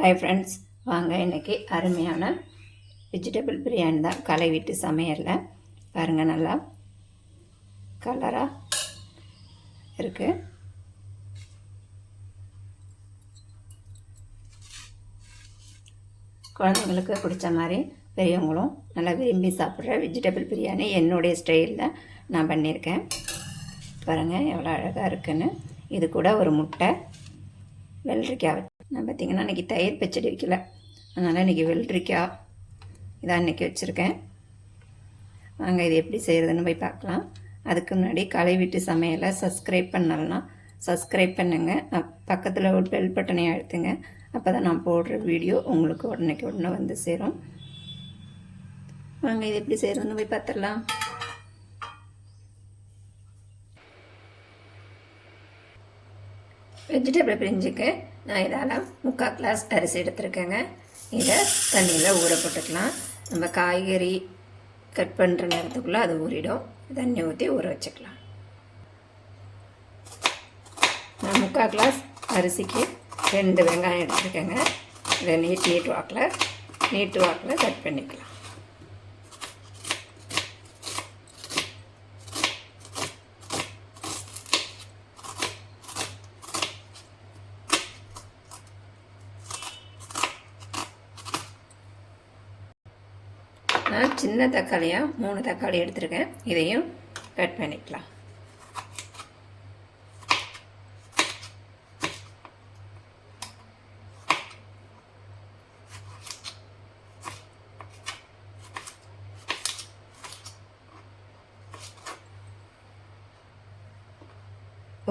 Hi friends, வாங்க இன்றைக்கி அருமையான வெஜிடபிள் பிரியாணி தான். களை வீட்டு சமையலில் பாருங்கள், நல்லா கலராக இருக்குது. குழந்தைங்களுக்கு பிடிச்ச மாதிரி பெரியவங்களும் நல்லா விரும்பி சாப்பிட்ற வெஜிடபிள் பிரியாணி என்னுடைய ஸ்டைலில் நான் பண்ணியிருக்கேன். பாருங்கள் எவ்வளோ அழகாக இருக்குன்னு. இது கூட ஒரு முட்டை, வெள்ளரிக்காய். நான் பார்த்திங்கன்னா இன்றைக்கி தயிர் பச்சடி வைக்கல, அதனால் இன்றைக்கி வெள்ளரிக்காய் இதான் இன்றைக்கி வச்சுருக்கேன். வாங்க இது எப்படி செய்கிறதுன்னு போய் பார்க்கலாம். அதுக்கு முன்னாடி களை வீட்டு சமையலை சப்ஸ்கிரைப் பண்ணலன்னா சப்ஸ்கிரைப் பண்ணுங்கள், பக்கத்தில் ஒரு பெல் பட்டனை அழுத்துங்க. அப்போ தான் நான் போடுற வீடியோ உங்களுக்கு உடனே வந்து சேரும். வாங்க இது எப்படி செய்கிறதுன்னு போய் பார்த்துடலாம். வெஜிடபிள் பிரிஞ்சுக்கு நான் இதால் 3/4 கிளாஸ் அரிசி எடுத்துருக்கேங்க. இதை தண்ணியில் ஊற போட்டுக்கலாம். நம்ம காய்கறி கட் பண்ணுற நேரத்துக்குள்ளே அது ஊறிடும். தண்ணி ஊற்றி ஊற வச்சுக்கலாம். நான் 3/4 கிளாஸ் அரிசிக்கு 2 வெங்காயம் எடுத்துருக்கேங்க. இதை நீட்டு வாக்கில் கட் பண்ணிக்கலாம். நான் சின்ன தக்காளியாக 3 தக்காளி எடுத்துருக்கேன். இதையும் கட் பண்ணிக்கலாம்.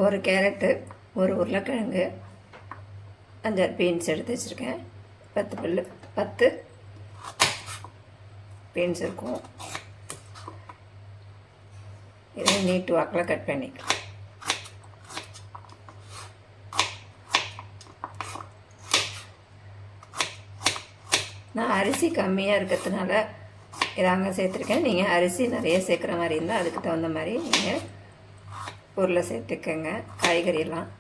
ஒரு கேரட்டு, ஒரு உருளைக்கிழங்கு, 5 பீன்ஸ் எடுத்து வச்சுருக்கேன். 10 பீன்ஸ் இருக்கும். இதை நீட்டு வாக்கில் கட் பண்ணிக்கலாம். நான் அரிசி கம்மியாக இருக்கிறதுனால இதாங்க சேர்த்துருக்கேன். நீங்கள் அரிசி நிறைய சேர்க்குற மாதிரி இருந்தால் அதுக்கு தகுந்த மாதிரி நீங்கள் பொருளை சேர்த்துக்கங்க. காய்கறியெல்லாம்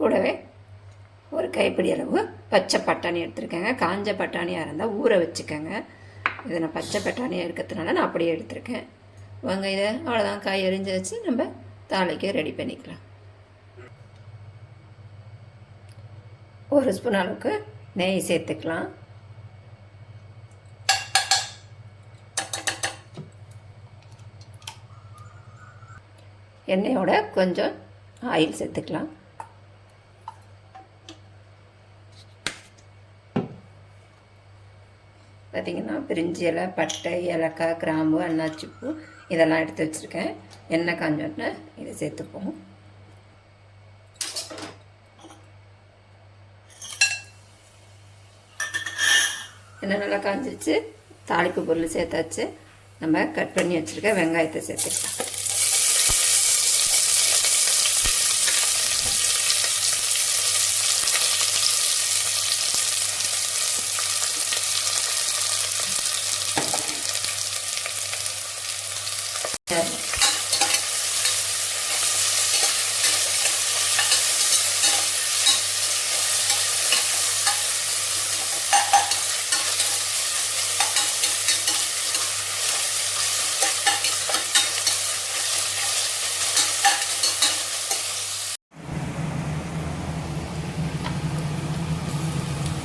கூடவே ஒரு கைப்பிடி அளவு பச்சை பட்டாணி எடுத்துருக்கேங்க. காஞ்ச பட்டாணியாக இருந்தால் ஊற வச்சுக்கோங்க. இதை நான் பச்சை பட்டாணியாக இருக்கிறதுனால நான் அப்படியே எடுத்துருக்கேன். வாங்க இதை அவ்வளோதான், காய் எரிஞ்சு வச்சு நம்ம தாளிக்க ரெடி பண்ணிக்கலாம். 1 ஸ்பூன் அளவுக்கு நெய் சேர்த்துக்கலாம். எண்ணெயோட கொஞ்சம் ஆயில் சேர்த்துக்கலாம். பார்த்திங்கன்னா பிரிஞ்சி இலை, பட்டை, ஏலக்காய், கிராம்பு, அன்னாச்சிப்பூ இதெல்லாம் எடுத்து வச்சுருக்கேன். எண்ணெய் காஞ்சோடனே இதை சேர்த்துப்போம். எண்ணெய் நல்லா காஞ்சிச்சு, தாளிப்பு பொருள் சேர்த்தாச்சு. நம்ம கட் பண்ணி வச்சுருக்க வெங்காயத்தை சேர்த்துக்கலாம்.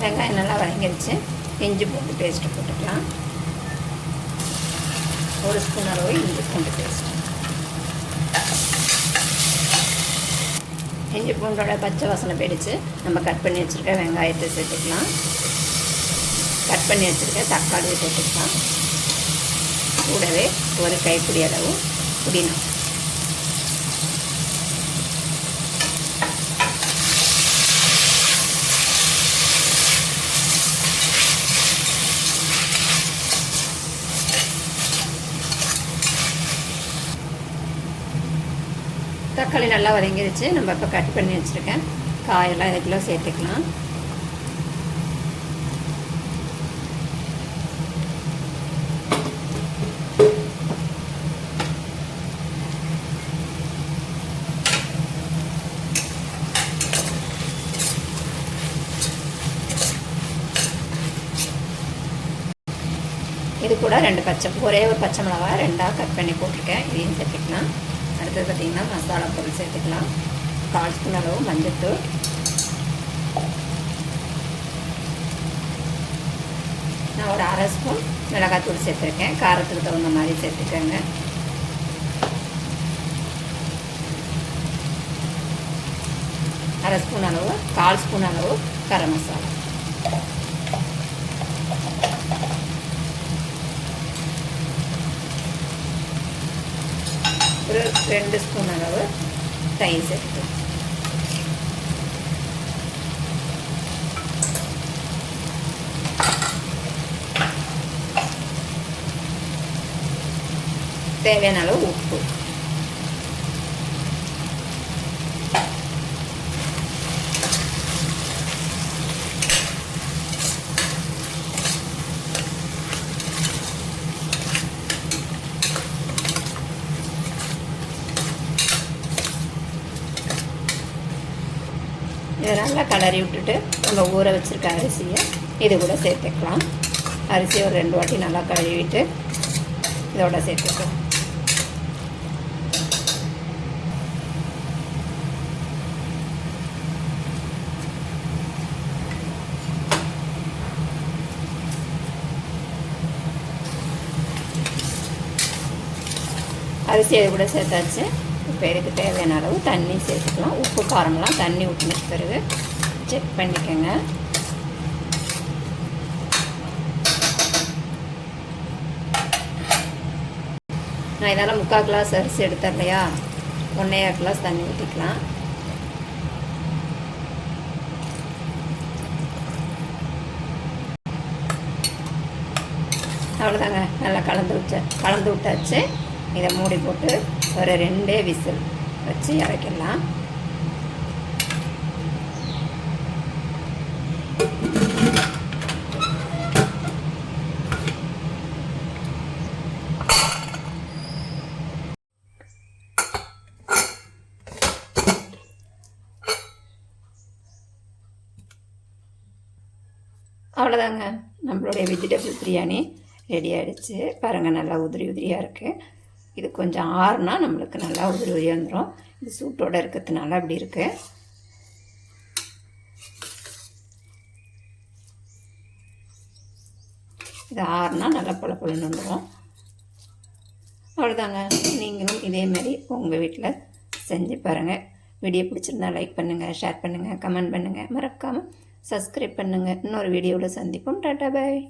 வெங்காயம் நல்லா வதங்கிடுச்சு. இஞ்சி பூண்டு பேஸ்ட்டு போட்டுக்கலாம். 1 ஸ்பூன் அளவு இஞ்சி பூண்டு பேஸ்ட். இஞ்சி பூண்டோட பச்சை வாசனை போயிடுச்சு. நம்ம கட் பண்ணி வச்சுருக்க வெங்காயத்தை சேர்த்துக்கலாம். கட் பண்ணி வச்சுருக்க தக்காளியை சேர்த்துக்கலாம். கூடவே ஒரு கைப்பிடி அளவு புதினா. தக்காளி நல்லா வதங்கிடுச்சு. நம்ம இப்போ கட் பண்ணி வச்சுருக்கேன் காயெல்லாம் இதுக்குள்ளே சேர்த்துக்கலாம். இது கூட ஒரே ஒரு பச்சை மிளகாய் 2ஆக கட் பண்ணி போட்டிருக்கேன். இதையும் சேர்த்துக்கலாம். அடுத்தது பார்த்திங்கன்னா மசாலா பொருள் சேர்த்துக்கலாம். 1/4 ஸ்பூன் அளவு மஞ்சள்தூள், நான் ஒரு 1/2 ஸ்பூன் மிளகாத்தூள் சேர்த்துருக்கேன். காரத்துக்கு தகுந்த மாதிரி சேர்த்துக்கோங்க. அரை ஸ்பூன் அளவு 1/4 ஸ்பூன் அளவு கரம் மசாலா, ஒரு 2 ஸ்பூன் அளவு தயிர் சேர்த்து, தேவையான அளவு உப்பு, இதை நல்லா கலரி விட்டுட்டு நம்ம ஊற வச்சுருக்க அரிசியை இது கூட சேர்த்துக்கலாம். அரிசியை ஒரு 2 வாட்டி நல்லா கழுவிட்டு இதோட சேர்த்துக்கலாம். அரிசி அது கூட சேர்த்தாச்சு. இப்போ இதுக்கு தேவையான அளவு தண்ணி சேர்த்துக்கலாம். உப்பு காரம்லாம் தண்ணி ஊற்றின பிறகு செக் பண்ணிக்கோங்க. நான் இதெல்லாம் 3/4 கிளாஸ் அரிசி எடுத்தேன் இல்லையா, 1.5 கிளாஸ் தண்ணி ஊற்றிக்கலாம். அவ்வளோதாங்க, நல்லா கலந்து விட்டாச்சு. இதை மூடி போட்டு ஒரு 2 விசில் வச்சு இறக்கிடலாம். அவ்வளோதாங்க, நம்மளுடைய வெஜிடபிள் பிரியாணி ரெடி ஆகிடுச்சு. பாருங்கள், நல்லா உதிரி உதிரியாக இருக்குது. இது கொஞ்சம் ஆறுனா நம்மளுக்கு நல்லா உதிரி உதிரியாக வந்துடும். இது சூட்டோடு இருக்கிறதுனால அப்படி இருக்குது. இது ஆறுனா நல்லா பொலன்னு வந்துடும். அவ்வளோதாங்க, நீங்களும் இதேமாரி உங்கள் வீட்டில் செஞ்சு பாருங்கள். வீடியோ பிடிச்சிருந்தா லைக் பண்ணுங்கள், ஷேர் பண்ணுங்கள், கமெண்ட் பண்ணுங்கள், மறக்காமல் சப்ஸ்கிரைப் பண்ணுங்கள். இன்னொரு வீடியோவில் சந்திப்போம். டாடா பாய்.